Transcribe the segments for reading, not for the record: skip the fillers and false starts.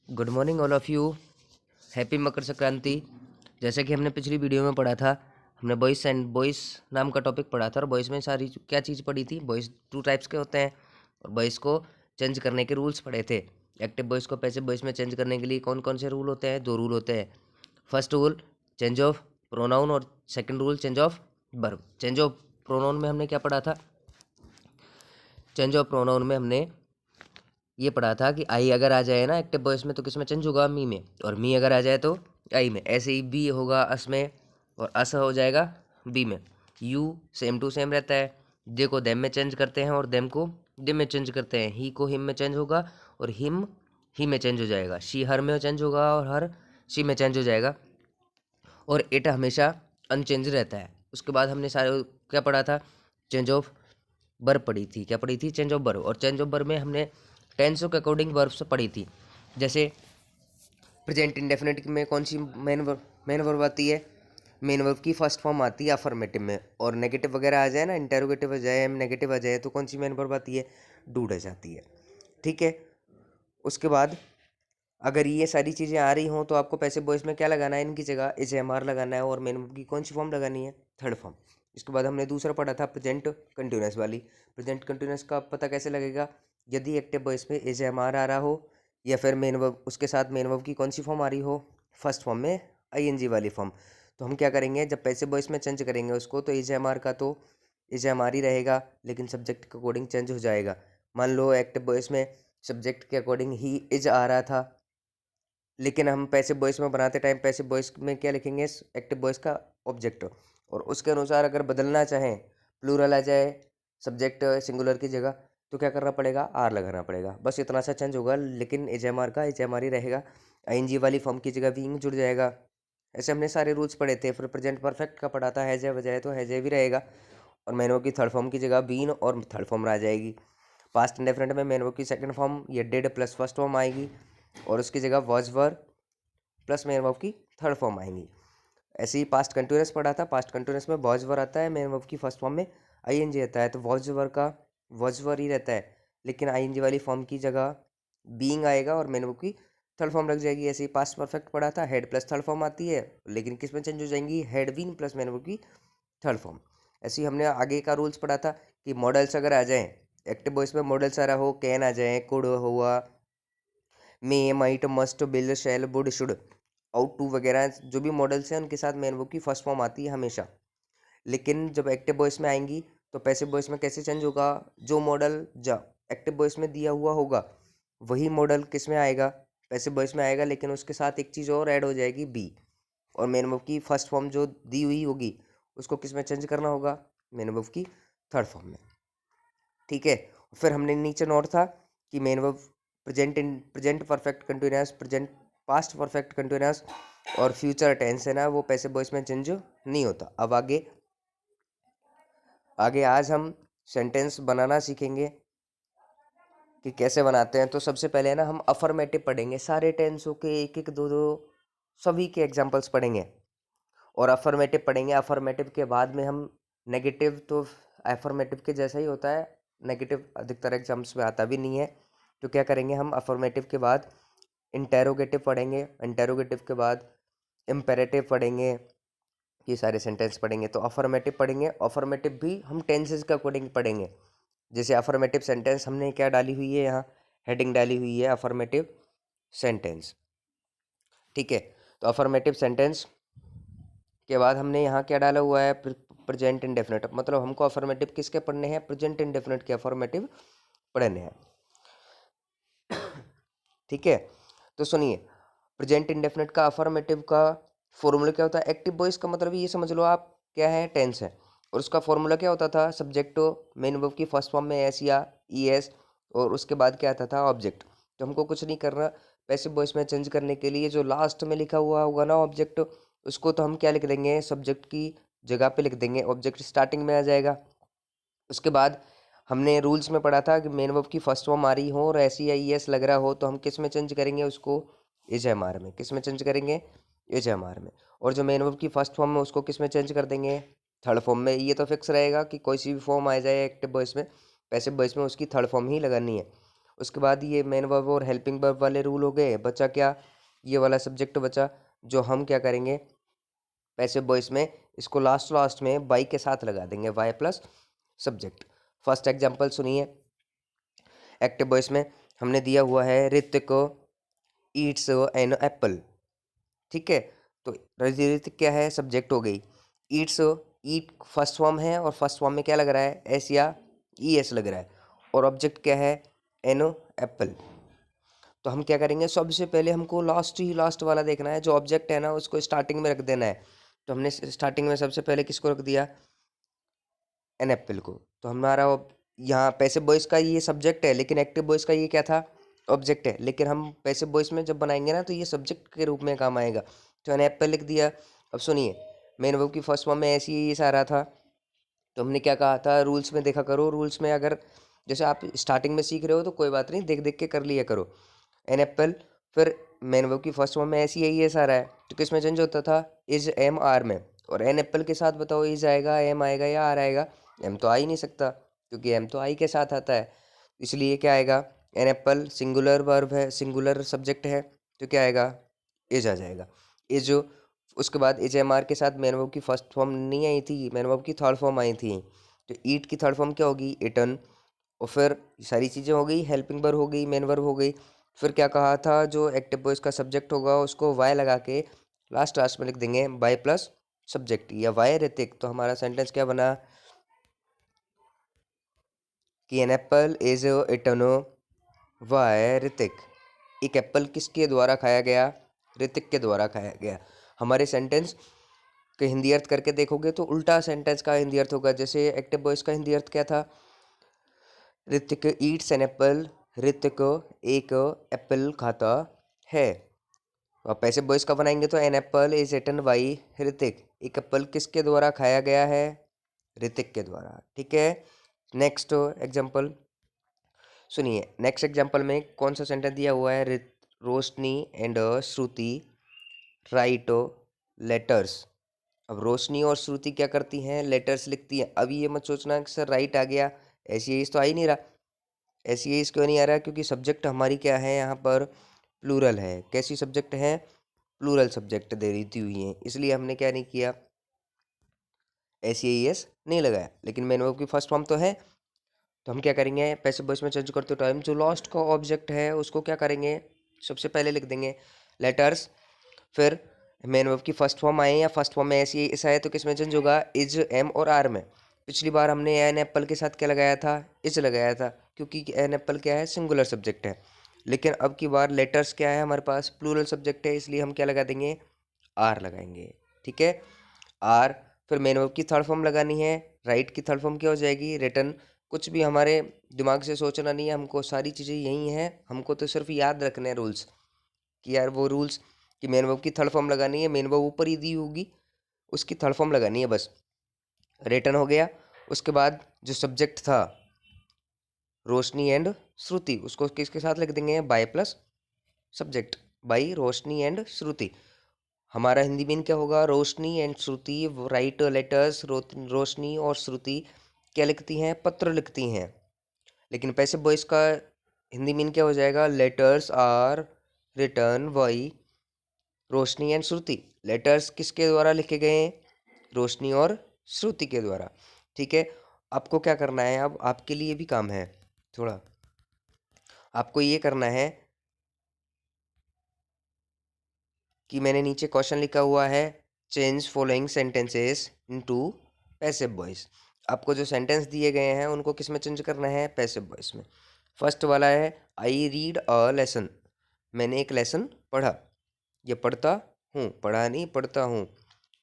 Good morning all of you. Happy Makar Sankranti. जैसे कि हमने पिछली वीडियो में पढ़ा था, हमने बॉयज़ एंड बॉयज़ नाम का टॉपिक पढ़ा था और बॉयज़ में सारी क्या चीज़ पढ़ी थी। बॉयज़ 2 टाइप्स के होते हैं और बॉयज़ को चेंज करने के रूल्स पढ़े थे। एक्टिव बॉयज़ को पैसिव बॉयज़ में चेंज करने के लिए कौन कौन से रूल होते हैं? 2 रूल होते हैं। First rule change of pronoun और second rule change of verb. Change of pronoun में हमने क्या पढ़ा था? चेंज ऑफ प्रोनाउन में हमने ये पढ़ा था कि आई अगर आ जाए ना एक्टिव वॉइस में तो किस में चेंज होगा? मी में। और मी अगर आ जाए तो आई में। ऐसे ही बी होगा अस में और अस हो जाएगा बी में। यू सेम टू सेम रहता है। दे को देम में चेंज करते हैं और देम को दिम में चेंज करते हैं। ही को हिम में चेंज होगा और हिम ही में चेंज हो जाएगा। शी हर में चेंज होगा और हर शी में चेंज हो जाएगा। और इट हमेशा अनचेंज रहता है। उसके बाद हमने सारे क्या पढ़ा था? चेंज ऑफ वर्ब पढ़ी थी। क्या पढ़ी थी? Change of verb. और चेंज ऑफ वर्ब में हमने टेंसों के अकॉर्डिंग वर्ब्स पढ़ी थी। जैसे प्रेजेंट इंडेफिनिट में कौन सी मेन वर्ब आती है? मेन वर्ब की फर्स्ट फॉर्म आती है अफर्मेटिव में। और नेगेटिव वगैरह आ जाए ना, इंटेरोगेटिव आ जाए, नेगेटिव आ जाए, तो कौन सी मेन वर्ब आती है? डू डज आती है। ठीक है। उसके बाद अगर ये सारी चीज़ें आ रही हों तो आपको पैसिव वॉइस में क्या लगाना है? इनकी जगह एज एम आर लगाना है। और मेन वर्ब की कौन सी फॉर्म लगानी है? Third form. इसके बाद हमने दूसरा पढ़ा था प्रेजेंट कंटिन्यूस वाली। प्रेजेंट कंटिन्यूस का पता कैसे लगेगा? यदि एक्टिव वॉइस में एज एम आर आ रहा हो या फिर मेन वर्ब, उसके साथ मेन वर्ब की कौन सी फॉर्म आ रही हो? फर्स्ट फॉर्म में आई एन जी वाली फॉर्म। तो हम क्या करेंगे? जब पैसिव वॉइस में चेंज करेंगे उसको तो एज एम आर का तो एज एम आर ही रहेगा, लेकिन सब्जेक्ट के अकॉर्डिंग चेंज हो जाएगा। मान लो एक्टिव वॉइस में सब्जेक्ट के अकॉर्डिंग ही इज आ रहा था, लेकिन हम पैसिव वॉइस में बनाते टाइम पैसिव वॉइस में क्या लिखेंगे? एक्टिव वॉइस का ऑब्जेक्ट। और उसके अनुसार अगर बदलना चाहें, प्लूरल आ जाए सब्जेक्ट सिंगुलर की जगह, तो क्या करना पड़ेगा? आर लगाना पड़ेगा। बस इतना सा चेंज होगा, लेकिन एच एम आर का एच एम आर ही रहेगा। आईएनजी वाली फॉर्म की जगह बीइंग जुड़ जाएगा। ऐसे हमने सारे रूल्स पढ़े थे। फिर प्रेजेंट परफेक्ट का पढ़ा था, हैज है बजाय तो हैज है भी रहेगा और मैनो की थर्ड फॉर्म की जगह बीन और थर्ड फॉर्म आ जाएगी। पास्ट इंडेफिनिट में मैनो की सेकंड फॉर्म ये डिड प्लस फर्स्ट फॉर्म आएगी और उसकी जगह was were plus main verb की थर्ड फॉर्म आएंगी। ऐसे ही पास्ट कंटिन्यूस पढ़ा था। पास्ट कंटिन्यूस में वॉज वर आता है, मेन वर्ब की फर्स्ट फॉर्म में आईएनजी आता है, तो वॉज वर का वॉज वर ही रहता है, लेकिन आईएनजी वाली फॉर्म की जगह बीइंग आएगा और मेन वर्ब की थर्ड फॉर्म लग जाएगी। ऐसे ही पास्ट परफेक्ट पढ़ा था, हेड प्लस थर्ड फॉर्म आती है, लेकिन किस में चेंज हो जाएंगी? Had been plus main verb की थर्ड फॉर्म। ऐसे ही हमने आगे का रूल्स पढ़ा था कि मॉडल्स अगर आ जाएं, एक्टिव वॉइस में मॉडल्स आ रहा हो, कैन आ जाए, कुड हुआ, may might must will shall would should ought to वगैरह जो भी मॉडल्स हैं उनके साथ मेन वर्ब की फर्स्ट फॉर्म आती है हमेशा। लेकिन जब एक्टिव वॉइस में आएंगी तो पैसिव वॉइस में कैसे चेंज होगा? जो मॉडल जो एक्टिव वॉइस में दिया हुआ होगा वही मॉडल किस में आएगा? पैसिव वॉइस में आएगा, लेकिन उसके साथ एक चीज़ और ऐड हो जाएगी, बी। और मेन वर्ब की फर्स्ट फॉर्म जो दी हुई होगी उसको किस में चेंज करना होगा? मेन वर्ब की थर्ड फॉर्म में। ठीक है। फिर हमने नीचे नोट था कि main verb present perfect continuous, present past perfect continuous और फ्यूचर टेंस है ना, वो पैसिव वॉइस में चेंज नहीं होता। अब आगे आगे आज हम सेंटेंस बनाना सीखेंगे कि कैसे बनाते हैं। तो सबसे पहले ना हम अफर्मेटिव पढ़ेंगे, सारे टेंसों के एक एक दो दो सभी के एग्जांपल्स पढ़ेंगे और अफर्मेटिव पढ़ेंगे। अफर्मेटिव के बाद में हम नेगेटिव, तो अफर्मेटिव के जैसा ही होता है, नेगेटिव अधिकतर एग्जाम्स में आता भी नहीं है। तो क्या करेंगे हम? अफर्मेटिव के बाद इंटेरोगेटिव पढ़ेंगे, इंटेरोगेटिव के बाद इम्पेरेटिव पढ़ेंगे, ये सारे सेंटेंस पढ़ेंगे। तो अफर्मेटिव पढ़ेंगे, अफर्मेटिव भी हम टेंसेज के अकॉर्डिंग पढ़ेंगे। जैसे अफर्मेटिव सेंटेंस हमने क्या डाली हुई है? यहाँ हेडिंग डाली हुई है अफर्मेटिव सेंटेंस। ठीक है। तो अफर्मेटिव सेंटेंस के बाद हमने यहाँ क्या डाला हुआ है? Present indefinite. मतलब हमको अफर्मेटिव किसके पढ़ने हैं? प्रेजेंट इंडेफिनिट के अफर्मेटिव पढ़ने हैं। ठीक है। तो सुनिए, प्रेजेंट इंडेफिनिट का अफर्मेटिव का फॉर्मूला क्या होता है? एक्टिव वॉइस का मतलब ये समझ लो आप क्या है? टेंस है। और उसका फॉर्मूला क्या होता था? सब्जेक्ट मेन वर्ब की फर्स्ट फॉर्म में एस या ई एस और उसके बाद क्या आता था? ऑब्जेक्ट। तो हमको कुछ नहीं करना पैसिव वॉइस में चेंज करने के लिए। जो लास्ट में लिखा हुआ होगा ना ऑब्जेक्ट, उसको तो हम क्या लिख देंगे? सब्जेक्ट की जगह पे लिख देंगे, ऑब्जेक्ट स्टार्टिंग में आ जाएगा। उसके बाद हमने रूल्स में पढ़ा था कि मेन वर्ब की फर्स्ट फॉर्म आ रही हो और एस या ई एस लग रहा हो तो हम किस में चेंज करेंगे? उसको एच एम आर में। किस में चेंज करेंगे? एच एम आर में। और जो मेन वर्ब की फर्स्ट फॉर्म है उसको किस में चेंज कर देंगे? थर्ड फॉर्म में। ये तो फिक्स रहेगा कि कोई सी भी फॉर्म आ जाए एक्टिव वॉइस में, पैसिव वॉइस में उसकी थर्ड फॉर्म ही लगानी है। उसके बाद ये मेन वर्ब और हेल्पिंग वर्ब वाले रूल हो गए। बचा क्या, ये वाला सब्जेक्ट बचा, जो हम क्या करेंगे पैसिव वॉइस में इसको लास्ट में बाई के साथ लगा देंगे, by plus subject. First example सुनिए। एक्टिव वॉइस में हमने दिया हुआ है ऋतिक ईट्स एन एप्पल। ठीक है, तो ऋतिक क्या है, सब्जेक्ट हो गई। ईट्स, ईट फर्स्ट फॉर्म है और फर्स्ट फॉर्म में क्या लग रहा है, एस या ई एस लग रहा है, और ऑब्जेक्ट क्या है, एन एप्पल। तो हम क्या करेंगे, सबसे पहले हमको लास्ट वाला देखना है, जो ऑब्जेक्ट है ना उसको स्टार्टिंग में रख देना है। तो हमने स्टार्टिंग में सबसे पहले किसको रख दिया, एन एप्पल को। तो हमारा यहाँ पैसिव वॉइस का ये सब्जेक्ट है, लेकिन एक्टिव वॉइस का ये क्या था, ऑब्जेक्ट है। लेकिन हम पैसिव वॉइस में जब बनाएंगे ना तो ये सब्जेक्ट के रूप में काम आएगा। तो एन एप्पल लिख दिया। अब सुनिए, मेन वर्ब की फर्स्ट फॉर्म में ऐसे ही ये सारा था। तो हमने क्या कहा था, रूल्स में देखा करो। रूल्स में अगर जैसे आप स्टार्टिंग में सीख रहे हो तो कोई बात नहीं, देख देख के कर लिया करो। एन एप्पल, फिर मेन वर्ब की फर्स्ट फॉर्म में ऐसी यही है सारा है, तो किसमें चेंज होता था, इज एम आर में। और एन एप्पल के साथ बताओ इज आएगा, एम आएगा या आर आएगा, एम तो आ ही नहीं सकता क्योंकि एम तो आई के साथ आता है। इसलिए क्या आएगा, एन एप्पल सिंगुलर वर्ब है, सिंगुलर सब्जेक्ट है, तो क्या आएगा, इज आ जाएगा। इज, उसके बाद इज एम आर के साथ मेन वर्ब की फर्स्ट फॉर्म नहीं आई थी, मेन वर्ब की थर्ड फॉर्म आई थी। तो ईट की थर्ड फॉर्म क्या होगी, इटन। और फिर सारी चीज़ें हो गई, हेल्पिंग वर्ब हो गई, मेन वर्ब हो गई। फिर क्या कहा था, जो एक्टिव वॉइस का सब्जेक्ट होगा उसको वाई लगा के लास्ट में लिख देंगे, वाई प्लस सब्जेक्ट या वाई ऋतिक। तो हमारा सेंटेंस क्या बना कि an apple is eaten by Hrithik. एक एप्पल किसके द्वारा खाया गया, ऋतिक के द्वारा खाया गया। हमारे सेंटेंस के हिंदी अर्थ करके देखोगे तो उल्टा सेंटेंस का हिंदी अर्थ होगा। जैसे एक्टिव वॉइस का हिंदी अर्थ क्या था, Hrithik eats an apple, Hrithik एक एप्पल खाता है। अब पैसिव वॉइस का बनाएंगे तो an apple is eaten by Hrithik. एक एप्पल किसके द्वारा खाया गया है, ऋतिक के द्वारा। ठीक है, नेक्स्ट एग्जाम्पल सुनिए। नेक्स्ट एग्जाम्पल में कौन सा सेंटेंस दिया हुआ है, रोशनी एंड श्रुति राइट लेटर्स। अब रोशनी और श्रुति क्या करती हैं, लेटर्स लिखती हैं। अभी ये मत सोचना कि सर राइट आ गया, ऐसी एज तो आ ही नहीं रहा। ऐसी एज क्यों नहीं आ रहा, क्योंकि सब्जेक्ट हमारी क्या है यहाँ पर, प्लूरल है। कैसी सब्जेक्ट है, प्लूरल सब्जेक्ट दे रही थी हुई है, इसलिए हमने क्या नहीं किया, ऐसी एस नहीं लगाया। लेकिन मेन वर्ब की फर्स्ट फॉर्म तो है, तो हम क्या करेंगे, पैसिव वॉइस में चेंज करते टाइम जो लास्ट का ऑब्जेक्ट है उसको क्या करेंगे, सबसे पहले लिख देंगे लेटर्स। फिर मेन वर्ब की फर्स्ट फॉर्म आए या फर्स्ट फॉर्म में ऐसी ऐसा है तो किसमें चेंज होगा, इज एम और आर में। पिछली बार हमने एन एप्पल के साथ क्या लगाया था, इज लगाया था, क्योंकि एन एप्पल क्या है, सिंगुलर सब्जेक्ट है। लेकिन अब की बार लेटर्स क्या है हमारे पास, प्लूरल सब्जेक्ट है, इसलिए हम क्या लगा देंगे, आर लगाएंगे। ठीक है, आर। फिर मेन वर्ब की थर्ड फॉर्म लगानी है, राइट की थर्ड फॉर्म क्या हो जाएगी, रिटर्न। कुछ भी हमारे दिमाग से सोचना नहीं है हमको, सारी चीज़ें यही हैं, हमको तो सिर्फ याद रखने हैं रूल्स, कि यार वो रूल्स कि मेन वर्ब की थर्ड फॉर्म लगानी है, मेन वर्ब ऊपर ही दी होगी उसकी थर्ड फॉर्म लगानी है बस। रिटर्न हो गया। उसके बाद जो सब्जेक्ट था रोशनी एंड श्रुति, उसको किसके साथ लिख देंगे, by plus subject, by Roshni and Shruti. हमारा हिंदी में क्या होगा, Roshni and Shruti write letters. Roshni और श्रुति क्या लिखती हैं, पत्र लिखती हैं। लेकिन पैसिव वॉइस का हिंदी में क्या हो जाएगा, letters are written by Roshni and Shruti. Letters किसके द्वारा लिखे गए हैं, रोशनी और श्रुति के द्वारा। ठीक है, आपको क्या करना है, अब आपके लिए भी काम है थोड़ा। आपको ये करना है कि मैंने नीचे क्वेश्चन लिखा हुआ है, change following sentences into passive voice. आपको जो सेंटेंस दिए गए हैं उनको किस में चेंज करना है, पैसिव वॉइस में। फर्स्ट वाला है, आई रीड अ लेसन। मैंने एक लेसन पढ़ा, ये पढ़ता हूँ, पढ़ा नहीं पढ़ता हूँ,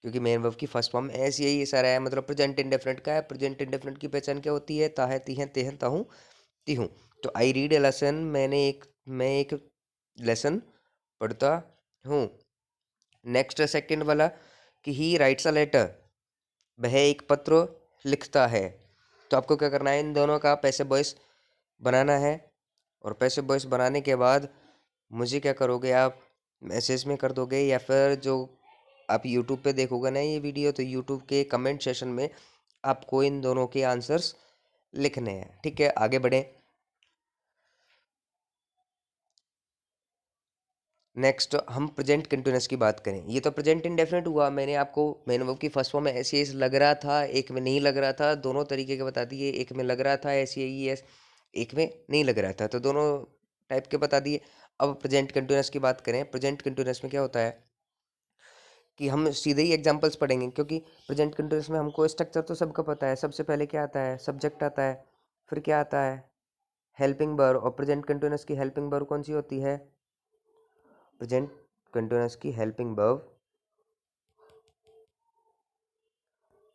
क्योंकि मेन वर्ब की फर्स्ट फॉर्म ऐसी यही सारा है, मतलब प्रेजेंट इंडेफिनिट का है। प्रेजेंट इंडेफिनिट की पहचान क्या होती है, ता है, ती है, ते हैं, ताहूँ, ती हूँ। तो आई रीड ए लेसन, मैं एक लेसन पढ़ता हूँ। नेक्स्ट सेकंड वाला कि ही राइट्स अ लेटर, वह एक पत्र लिखता है। तो आपको क्या करना है, इन दोनों का पैसिव वॉइस बनाना है। और पैसिव वॉइस बनाने के बाद मुझे क्या करोगे आप, मैसेज में कर दोगे, या फिर जो आप यूट्यूब पे देखोगे ना ये वीडियो, तो यूट्यूब के कमेंट सेशन में आपको इन दोनों के आंसर्स लिखने हैं। ठीक है, आगे बढ़ें। नेक्स्ट हम प्रेजेंट कंटिन्यूअस की बात करें। ये तो प्रेजेंट इंडेफिनिट हुआ, मैंने आपको मेन वर्ब की फर्स्ट फॉर्म में ऐसे एस लग रहा था, एक में नहीं लग रहा था, दोनों तरीके के बता दिए। एक में लग रहा था ऐसे ई एस, एक में नहीं लग रहा था, तो दोनों टाइप के बता दिए। अब प्रेजेंट कंटिन्यूअस की बात करें। प्रेजेंट कंटिन्यूअस में क्या होता है कि हम सीधे ही एग्जांपल्स पढ़ेंगे, क्योंकि प्रेजेंट कंटिन्यूअस में हमको स्ट्रक्चर तो सबका पता है। सबसे पहले क्या आता है, सब्जेक्ट आता है, फिर क्या आता है, हेल्पिंग वर्ब। और प्रेजेंट कंटिन्यूअस की हेल्पिंग वर्ब कौन सी होती है, प्रेजेंट कंटिन्यूअस की हेल्पिंग वर्ब,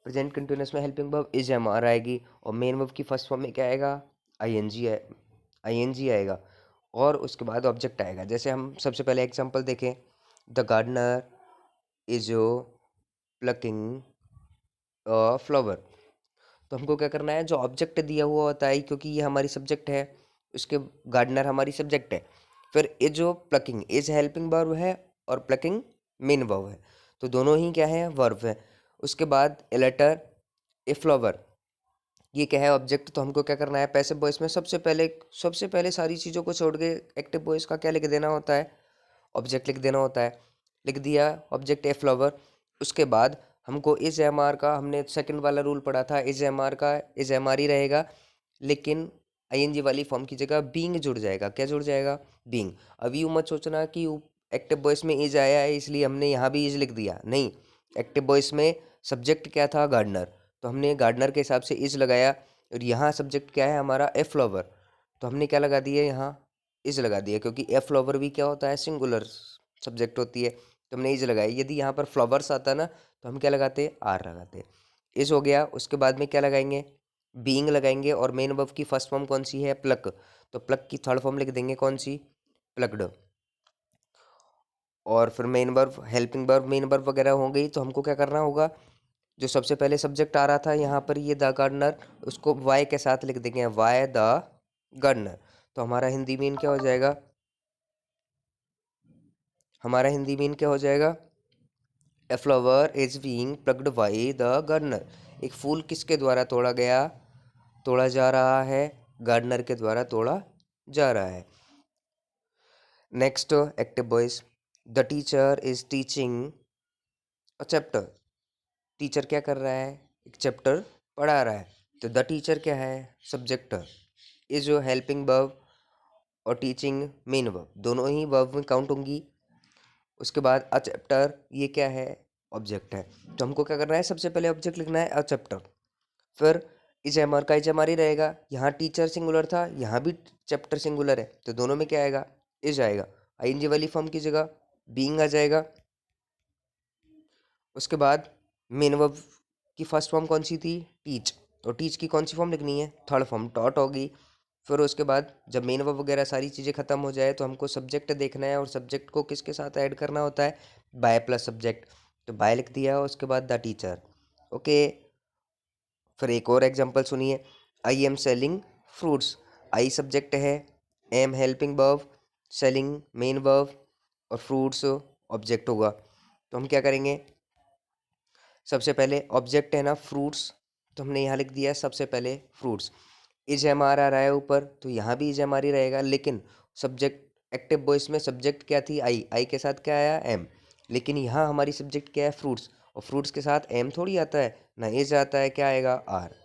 प्रेजेंट कंटिन्यूअस में helping verb is am are आएगी, और मेन वर्ब की फर्स्ट फॉर्म में क्या आएगा, आई एन जी आएगा, और उसके बाद ऑब्जेक्ट आएगा। जैसे हम सबसे पहले एग्जांपल देखें, the gardener is plucking a flower. तो हमको क्या करना है, जो ऑब्जेक्ट दिया हुआ होता है, क्योंकि ये हमारी सब्जेक्ट है, उसके गार्डनर हमारी सब्जेक्ट है, फिर ये जो प्लकिंग इज हेल्पिंग वर्ब है और प्लकिंग मेन वर्ब है, तो दोनों ही क्या है, वर्ब है। उसके बाद ए लेटर ए फ्लावर, ये क्या है, ऑब्जेक्ट। तो हमको क्या करना है, पैसिव वॉइस में सबसे पहले सारी चीज़ों को छोड़ के एक्टिव वॉइस का क्या लिख देना होता है, ऑब्जेक्ट लिख देना होता है। लिख दिया ऑब्जेक्ट ए फ्लावर। उसके बाद हमको इज एम आर का, हमने सेकंड वाला रूल पढ़ा था, इज एम आर का इज एम आर ही रहेगा, लेकिन आईएनजी वाली फॉर्म की जगह बीइंग जुड़ जाएगा। क्या जुड़ जाएगा, बीइंग। अब यूँ मत सोचना कि एक्टिव वॉइस में इज आया है इसलिए हमने यहाँ भी इज लिख दिया, नहीं। एक्टिव वॉइस में सब्जेक्ट क्या था, गार्डनर, तो हमने गार्डनर के हिसाब से इज लगाया। और यहाँ सब्जेक्ट क्या है हमारा, ए फ्लावर, तो हमने क्या लगा दिया, यहाँ इज लगा दिया, क्योंकि ए फ्लावर भी क्या होता है, सिंगुलर सब्जेक्ट होती है, तो हमने इज लगाई। यदि यहाँ पर फ्लावर्स आता ना, तो हम क्या लगाते, आर लगाते। इज हो गया। उसके बाद में क्या लगाएंगे, बीइंग लगाएंगे, और मेन वर्ब की फर्स्ट फॉर्म कौन सी है, प्लक, तो प्लक की थर्ड फॉर्म लिख देंगे कौन सी, प्लक्ड। और फिर main verb, helping verb, main verb वगैरह हो गई। तो हमको क्या करना होगा, जो सबसे पहले सब्जेक्ट आ रहा था यहाँ पर, ये द गार्डनर, उसको वाई के साथ लिख देंगे, वाई द गार्डनर। तो हमारा हिंदी में क्या हो जाएगा, हमारा हिंदी में क्या हो जाएगा, a flower is being plucked by the gardener. एक फूल किसके द्वारा तोड़ा गया, तोड़ा जा रहा है, गार्डनर के द्वारा तोड़ा जा रहा है। Next active voice, the teacher is teaching a chapter. Teacher क्या कर रहा है, एक चैप्टर पढ़ा रहा है, तो द टीचर क्या है, सब्जेक्ट। इज जो हेल्पिंग वर्ब और टीचिंग मेन वर्ब, दोनों ही वर्ब में काउंट होंगी। उसके बाद अ चैप्टर, ये क्या है, ऑब्जेक्ट है। तो हमको क्या करना है, सबसे पहले ऑब्जेक्ट लिखना है, अ चैप्टर। फिर इज एम आर का इज एम आर ही रहेगा, यहाँ टीचर सिंगुलर था, यहाँ भी चैप्टर सिंगुलर है, तो दोनों में क्या आएगा, इज आएगा। आईएनजी वाली फॉर्म की जगह बीइंग आ जाएगा। उसके बाद मेन वर्ब की फर्स्ट फॉर्म कौन सी थी, टीच, और टीच की कौन सी फॉर्म लिखनी है, थर्ड फॉर्म, टॉट होगी। फिर उसके बाद जब मेन वर्ब वगैरह सारी चीज़ें खत्म हो जाए, तो हमको सब्जेक्ट देखना है, और सब्जेक्ट को किसके साथ ऐड करना होता है, बाय प्लस सब्जेक्ट, तो बाय लिख दिया। उसके बाद द टीचर, ओके। फिर एक और एग्जांपल सुनिए, I am selling fruits. I subject है, am helping verb, selling main verb, और फ्रूट्स ऑब्जेक्ट होगा। तो हम क्या करेंगे, सबसे पहले ऑब्जेक्ट है ना फ्रूट्स, तो हमने यहाँ लिख दिया सबसे पहले फ्रूट्स। इज एम आर आ रहा है ऊपर, तो यहाँ भी इज एम आर ही रहेगा, लेकिन सब्जेक्ट, एक्टिव वॉइस में सब्जेक्ट क्या थी, आई के साथ क्या आया, एम, लेकिन यहाँ हमारी सब्जेक्ट क्या है, फ्रूट्स, और फ्रूट्स के साथ एम थोड़ी आता है ना, इज आता है, क्या आएगा, आर।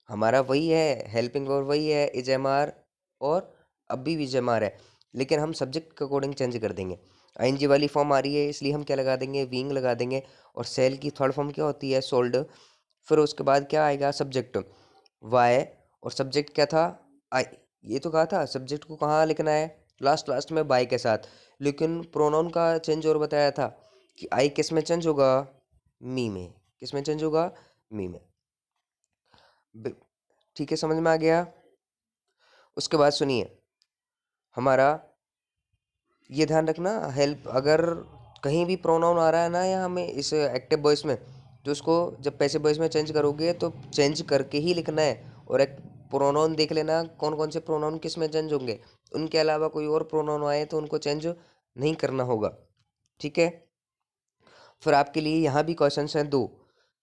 हमारा वही है, हेल्पिंग वर्ब वही है, इज एम आर, और अब भी इज एम आर है, लेकिन हम सब्जेक्ट के अकॉर्डिंग चेंज कर देंगे। आईएनजी वाली फॉर्म आ रही है, इसलिए हम क्या लगा देंगे, बीइंग लगा देंगे। और सेल की थर्ड फॉर्म क्या होती है, सोल्ड। फिर उसके बाद क्या आएगा, सब्जेक्ट वाई, और सब्जेक्ट क्या था, आई। ये तो कहा था सब्जेक्ट को कहाँ लिखना है, लास्ट लास्ट में बाय के साथ, लेकिन प्रोनाउन का चेंज और बताया था कि आई किस में चेंज होगा, मी में। किस में चेंज होगा, मी में। ठीक है, समझ में आ गया। उसके बाद सुनिए, हमारा ये ध्यान रखना, हेल्प अगर कहीं भी प्रोनाउन आ रहा है ना, या हमें इस एक्टिव वॉइस में, तो उसको जब पैसिव वॉइस में चेंज करोगे तो चेंज करके ही लिखना है। और एक प्रोनाउन देख लेना कौन कौन से प्रोनाउन किस में चेंज होंगे, उनके अलावा कोई और प्रोनाउन आए तो उनको चेंज नहीं करना होगा, ठीक है। फिर आपके लिए यहाँ भी क्वेश्चन हैं दो,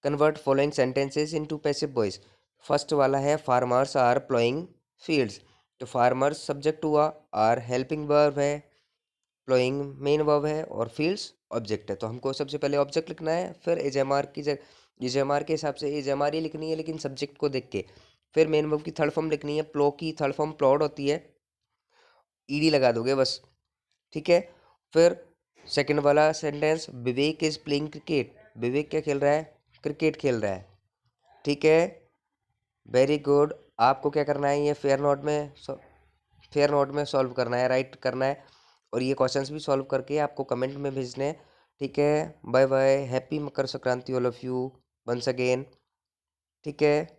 convert following sentences into passive voice. First वाला है, फार्मर्स आर प्लोइंग फील्ड्स, तो फार्मर्स सब्जेक्ट हुआ, आर हेल्पिंग वर्ब है, प्लॉइंग मेन वर्ब है और फील्ड्स ऑब्जेक्ट है। तो हमको सबसे पहले ऑब्जेक्ट लिखना है, फिर एजेमार की जगह एजेमार के हिसाब से एजेमार ही लिखनी है लेकिन सब्जेक्ट को देख के। फिर मेन वर्ब की थर्ड फॉर्म लिखनी है, प्लो की थर्ड फॉर्म प्लॉड होती है, ईडी लगा दोगे बस, ठीक है। फिर सेकंड वाला sentence, Vivek is playing cricket, Vivek क्या खेल रहा है, क्रिकेट खेल रहा है, ठीक है। Very good. आपको क्या करना है, ये फेयर नोट में सॉल्व करना है, राइट करना है, और ये क्वेश्चंस भी सॉल्व करके आपको कमेंट में भेजने हैं, ठीक है। Bye bye, happy Makar Sankranti all of you once again, ठीक है।